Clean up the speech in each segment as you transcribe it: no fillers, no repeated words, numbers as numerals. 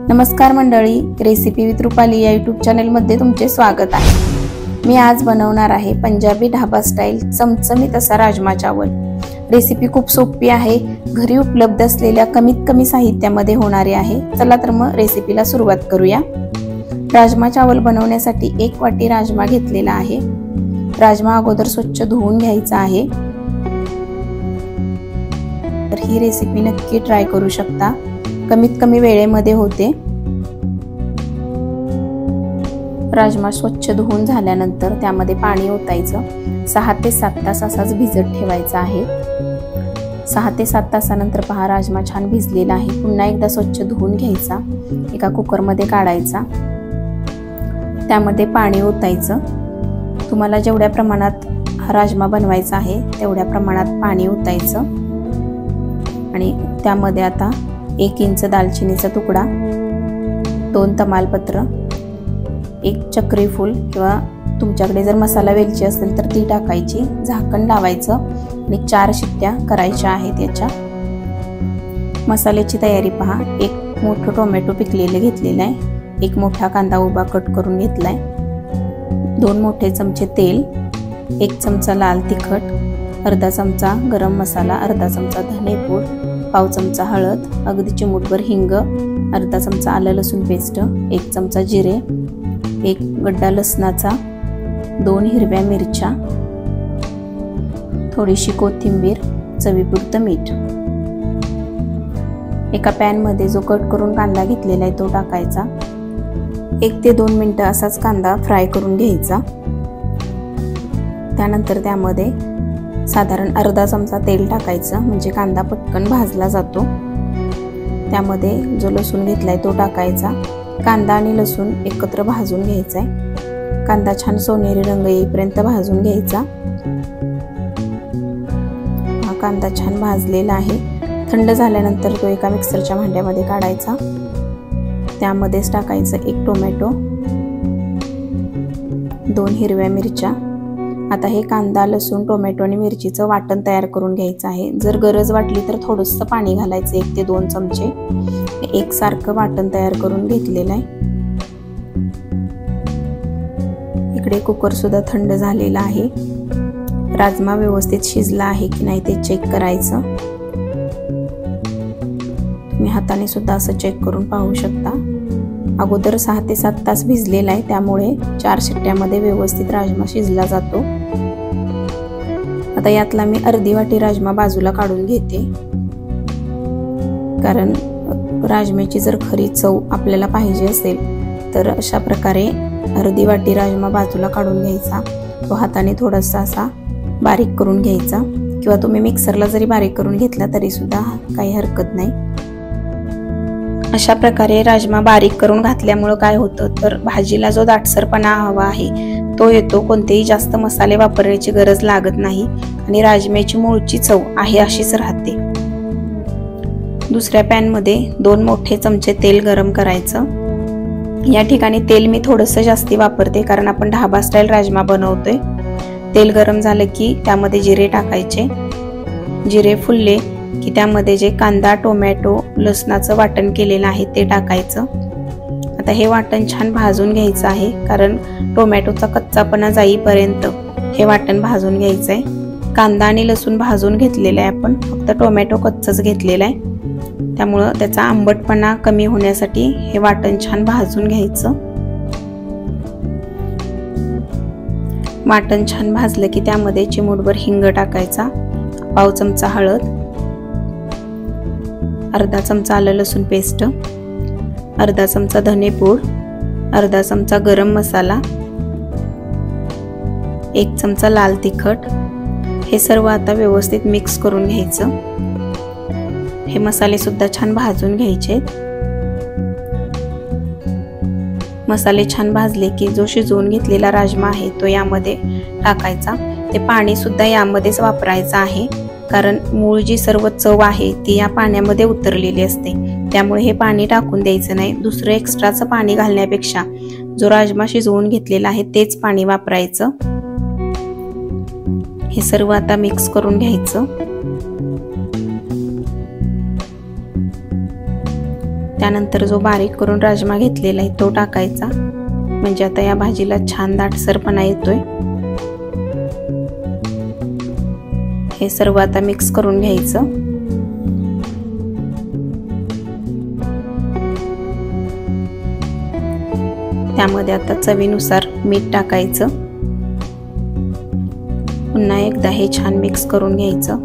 नमस्कार मंडळी, recipe with Rupali या यूट्यूब चॅनलमध्ये तुमचे स्वागत आहे। मी आज बनवणार आहे पंजाबी ढाबा स्टाईल चमचमीत असा राजमा चावल। रेसिपी खूप सोपी आहे, घरी उपलब्ध असलेल्या कमीत कमी साहित्यामध्ये होणारी आहे। चला तर मग रेसिपीला सुरुवात करूया। राजमा चावल बनवण्यासाठी 1 वाटी राजमा घेतलेला आहे। राजमा अगोदर स्वच्छ धुवून घ्यायचा आहे। तर ही रेसिपी नक्की ट्राय करू शकता, कमीत कमी वेळेमध्ये होते। राजमा स्वच्छ धुवून झाल्यानंतर त्यामध्ये पाणी ओतायचं। 6 ते 7 तास असाच भिजत ठेवायचा आहे। 6 ते 7 तासानंतर पहा राजमा छान भिजलेला आहे। पुन्हा एकदा स्वच्छ धुवून घ्यायचा, एका कुकरमध्ये काढायचा, त्यामध्ये पाणी ओतायचं। तुम्हाला जेवढ्या प्रमाणात राजमा बनवायचा आहे तेवढ्या प्रमाणात पाणी ओतायचं आणि त्यामध्ये आता 1 इंच दालचिनीचा तुकडा, 2 तमालपत्र, 1 चक्री फूल किंवा तुमच्याकडे जर मसाला वेलची असेल तर ती टाकायची, झाकण लावायचं आणि 4 शिट्ट्या करायच्या आहेत याच्या। मसाल्याची तयारी पहा। 1 मोठं टोमॅटो पिकलेलं घेतलेलं आहे, 1 मोठा कांदा उभा कट करून घेतलाय, 2 मोठे चमचे तेल, 1 चमचा लाल तिखट, अर्धा चमचा गरम मसाला, अर्धा चमचा धनेपूड, पाव चमचा हळद, अगदी चिमूटभर हिंग, अर्धा चमचा आलं लसूण पेस्ट, 1 चमचा जिरे, 1 गड्डा लसणाचा, 2 हिरव्या मिरच्या, थोडीशी कोथिंबीर, चवीपुरतं मीठ। एका पॅन मध्ये जो कट करून कांदा घेतलेला आहे तो टाकायचा। 1 ते 2 मिनिटं असाच कांदा फ्राय करून घ्यायचा। त्यानंतर त्यामध्ये साधारण अर्धा चमचा तेल टाकायचं, म्हणजे कांदा पटकन भाजला जातो। त्यामध्ये जो लसूण घेतलाय तो टाकायचा। कांदा आणि लसूण एकत्र भाजून घ्यायचा आहे। कांदा छान सोनेरी रंग येईपर्यंत भाजून घ्यायचा। हा कांदा छान भाजलेला आहे। थंड झाल्यानंतर तो एका मिक्सरच्या भांड्यामध्ये काढायचा। त्यामध्येच टाकायचं 1 टोमॅटो, 2 हिरव्या मिरच्या। आता हे कांदा, लसूण, टोमॅटो आणि मिरचीचं वाटण तयार करून घ्यायचं आहे। जर गरज वाटली तर थोडंसं पाणी घालायचं, 1 ते 2 चमचे। एक सारखं वाटण तयार करून घेतलेलं आहे। इकडे कुकर सुद्धा थंड झालेला आहे। राजमा व्यवस्थित शिजला आहे की नाही ते चेक करायचं। तुम्ही हाताने सुद्धा असं चेक करून पाहू शकता। अगोदर 6 ते 7 तास भिजलेला आहे, त्यामुळे 4 शिट्ट्यामध्ये व्यवस्थित राजमा शिजला जातो। आता यातला मी अर्धी वाटी राजमा बाजूला काढून घेते, कारण राजम्याची जर खरी चव आपल्याला पाहिजे असेल तर अशा प्रकारे अर्धी वाटी राजमा बाजूला काढून घ्यायचा। तो हाताने थोडासा असा बारीक करून घ्यायचा, किंवा तुम्ही मिक्सरला जरी बारीक करून घेतला तरी सुद्धा काही हरकत नाही। अशा प्रकारे राजमा बारीक करून घातल्यामुळे काय होतं तर भाजीला जो दाटसरपणा हवा आहे तो येतो। कोणतेही जास्त मसाले वापरण्याची गरज लागत नाही आणि राजम्याची मूळची चव आहे अशीच राहते। दुसऱ्या पॅन मध्ये 2 मोठे चमचे तेल गरम करायचं। या ठिकाणी तेल मी थोडंसं जास्ती वापरते, कारण आपण ढाबा स्टाईल राजमा बनवतोय। तेल गरम झालं की त्यामध्ये जिरे टाकायचे। जिरे फुलले की त्यामध्ये जे कांदा, टोमॅटो, लसणाचं वाटण केलेलं आहे ते टाकायचं। आता हे वाटण छान भाजून घ्यायचं आहे, कारण टोमॅटोचा कच्चापणा जाईपर्यंत हे वाटण भाजून घ्यायचं आहे। कांदा आणि लसूण भाजून घेतलेला आहे आपण, फक्त टोमॅटो कच्चाच घेतलेला आहे, त्यामुळं त्याचा आंबटपणा कमी होण्यासाठी हे वाटण छान भाजून घ्यायचं। वाटण छान भाजलं की त्यामध्ये चिमूटभर हिंग टाकायचा, पाव चमचा हळद, अर्धा चमचा आलं लसूण पेस्ट, अर्धा चमचा धनेपूड, अर्धा चमचा गरम मसाला, 1 चमचा लाल तिखट। हे सर्व आता व्यवस्थित मिक्स करून घ्यायचं। हे मसाले सुद्धा छान भाजून घ्यायचे। मसाले छान भाजले की जो शिजवून घेतलेला राजमा आहे तो यामध्ये टाकायचा। ते पाणी सुद्धा यामध्येच वापरायचं आहे, कारण मूळ जी सर्व चव आहे ती या पाण्यामध्ये उतरलेली असते, त्यामुळे हे पाणी टाकून द्यायचं नाही। दुसरं एक्स्ट्राचं पाणी घालण्यापेक्षा जो राजमा शिजवून घेतलेला आहे तेच पाणी वापरायचं। हे सर्व आता मिक्स करून घ्यायचं। त्यानंतर जो बारीक करून राजमा घेतलेला आहे तो टाकायचा, म्हणजे आता या भाजीला छान दाटसरपणा येतोय। हे सर्व आता मिक्स करून घ्यायचं। त्यामध्ये आता चवीनुसार मीठ टाकायचं। पुन्हा एकदा हे छान मिक्स करून घ्यायचं।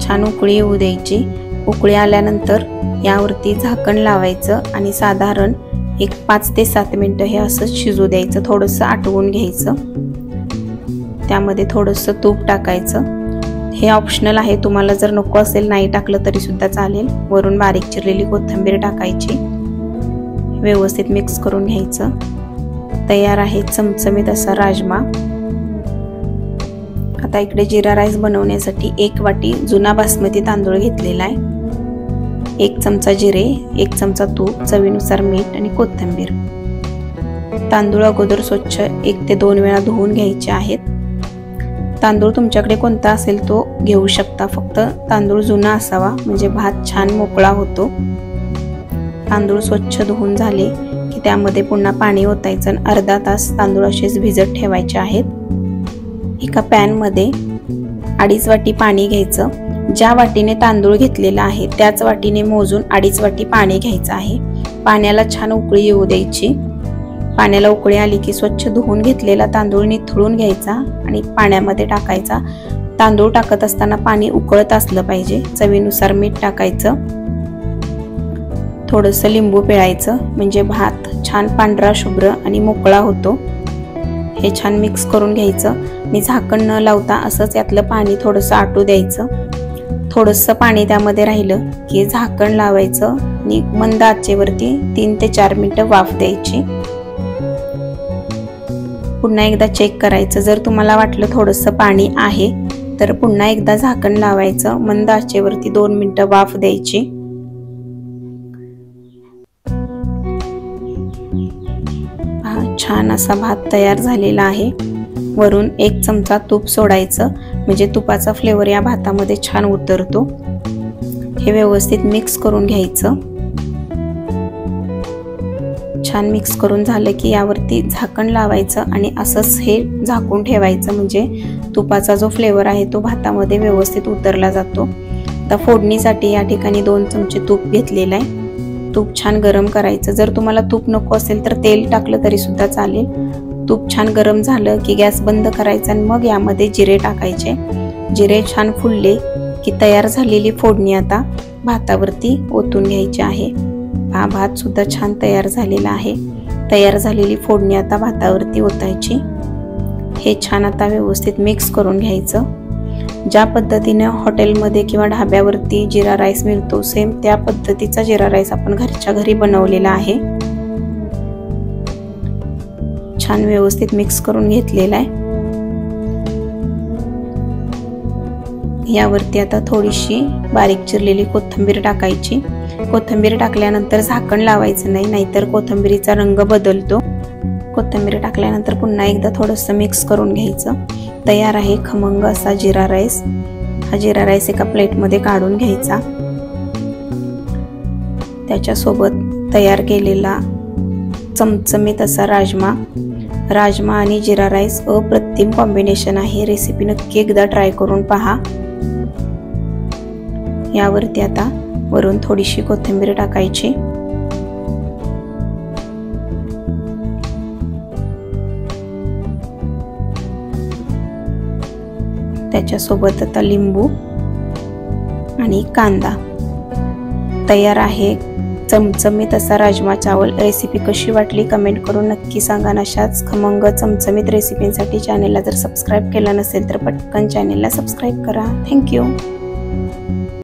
छान उकळी येऊ द्यायची। उकळी आल्यानंतर यावरती झाकण लावायचं आणि साधारण एक 5 ते 7 मिनिटं हे असं शिजू द्यायचं। थोडंसं आटवून घ्यायचं। त्यामध्ये थोडंसं तूप टाकायचं। हे ऑप्शनल आहे, तुम्हाला जर नको असेल नाही टाकलं तरी सुद्धा चालेल। वरून बारीक चिरलेली कोथिंबीर टाकायची। व्यवस्थित मिक्स करून घ्यायचं। तयार आहे चमचमीत असा राजमा। आता इकडे जिरा राईस बनवण्यासाठी 1 वाटी जुना बासमती तांदूळ घेतलेला आहे। 1 चमचा जिरे, 1 चमचा तूप, चवीनुसार मीठ आणि कोथिंबीर। तांदूळ अगोदर स्वच्छ 1 ते 2 वेळा धुवून घ्यायचे आहेत। तांदूळ तुमच्याकडे कोणता असेल तो घेऊ शकता, फक्त तांदूळ जुना असावा म्हणजे भात छान मोकळा होतो। तांदूळ स्वच्छ धुवून झाले की त्यामध्ये पुन्हा पाणी ओतायचं आणि अर्धा तास तांदूळ असेच भिजत ठेवायचे आहेत। एका पॅन मध्ये 2.5 वाटी पाणी घ्यायचं। ज्या वाटीने तांदूळ घेतलेला आहे त्याच वाटीने मोजून 2.5 वाटी पाणी घ्यायचं आहे। पाण्याला छान उकळी येऊ द्यायची। पाण्याला उकळी आली की स्वच्छ धुवून घेतलेला तांदूळ निथळून घ्यायचा आणि पाण्यामध्ये टाकायचा। तांदूळ टाकत असताना पाणी उकळत असलं पाहिजे। चवीनुसार मीठ टाकायचं। थोडंसं लिंबू पिळायचं म्हणजे भात छान पांढरा शुभ्र आणि मोकळा होतो। हे छान मिक्स करून घ्यायचं। मी झाकण न लावता असंच यातलं पाणी थोडंसं आटू द्यायचं। थोडंसं पाणी त्यामध्ये राहिलं की झाकण लावायचं आणि मंद आचेवरती 3 ते 4 मिनिटं वाफ द्यायची। पुन्हा एकदा चेक करायचं। जर तुम्हाला वाटलं थोडंसं पाणी आहे तर पुन्हा एकदा झाकण लावायचं। मंद आचेवरती 2 मिनिटं वाफ द्यायची। छान असा भात तयार झालेला आहे। वरून 1 चमचा तूप सोडायचं म्हणजे तुपाचा फ्लेवर या भातामध्ये छान उतरतो। हे व्यवस्थित मिक्स करून घ्यायचं। छान मिक्स करून झालं की यावरती झाकण लावायचं आणि असंच हे झाकून ठेवायचं म्हणजे तुपाचा जो फ्लेवर आहे तो भातामध्ये व्यवस्थित उतरला जातो। आता फोडणीसाठी या ठिकाणी 2 चमचे तूप घेतलेलं आहे। तूप छान गरम करायचं। जर तुम्हाला तूप नको असेल तर तेल टाकलं तरी सुद्धा चालेल। तूप छान गरम झालं की गॅस बंद करायचा आणि मग यामध्ये जिरे टाकायचे। जिरे छान फुलले की तयार झालेली फोडणी आता भातावरती ओतून घ्यायची आहे। हा भात सुद्धा छान तयार झालेला आहे। तयार झालेली फोडणी आता भातावरती ओतायची। हे छान आता व्यवस्थित मिक्स करून घ्यायचं। ज्या पद्धतीने हॉटेलमध्ये किंवा ढाब्यावरती जिरा राईस मिळतो सेम त्या पद्धतीचा जिरा राईस आपण घरच्या घरी बनवलेला आहे। छान व्यवस्थित मिक्स करून घेतलेला आहे। यावरती आता थोडीशी बारीक चिरलेली कोथिंबीर टाकायची। कोथिंबीर टाकल्यानंतर झाकण लावायचं नाही, नाहीतर कोथिंबीरीचा रंग बदलतो। कोथिंबीर टाकल्यानंतर पुन्हा एकदा थोडंसं मिक्स करून घ्यायचं। तयार आहे खमंग असा जिरा राईस। हा जिरा राईस एका प्लेटमध्ये काढून घ्यायचा। त्याच्यासोबत तयार केलेला चमचमीत असा राजमा आणि जिरा राईस अप्रतिम कॉम्बिनेशन आहे। रेसिपी नक्की एकदा ट्राय करून पहा। यावरती आता वरून थोडीशी कोथिंबीर टाकायची। त्याच्यासोबत आता लिंबू आणि कांदा। तयार आहे चमचमीत असा राजमा चावल। रेसिपी कशी वाटली कमेंट करून नक्की सांगा। अशाच खमंग चमचमीत रेसिपींसाठी चॅनेलला जर सबस्क्राईब केलं नसेल तर पटकन चॅनेलला सबस्क्राईब करा। थँक्यू।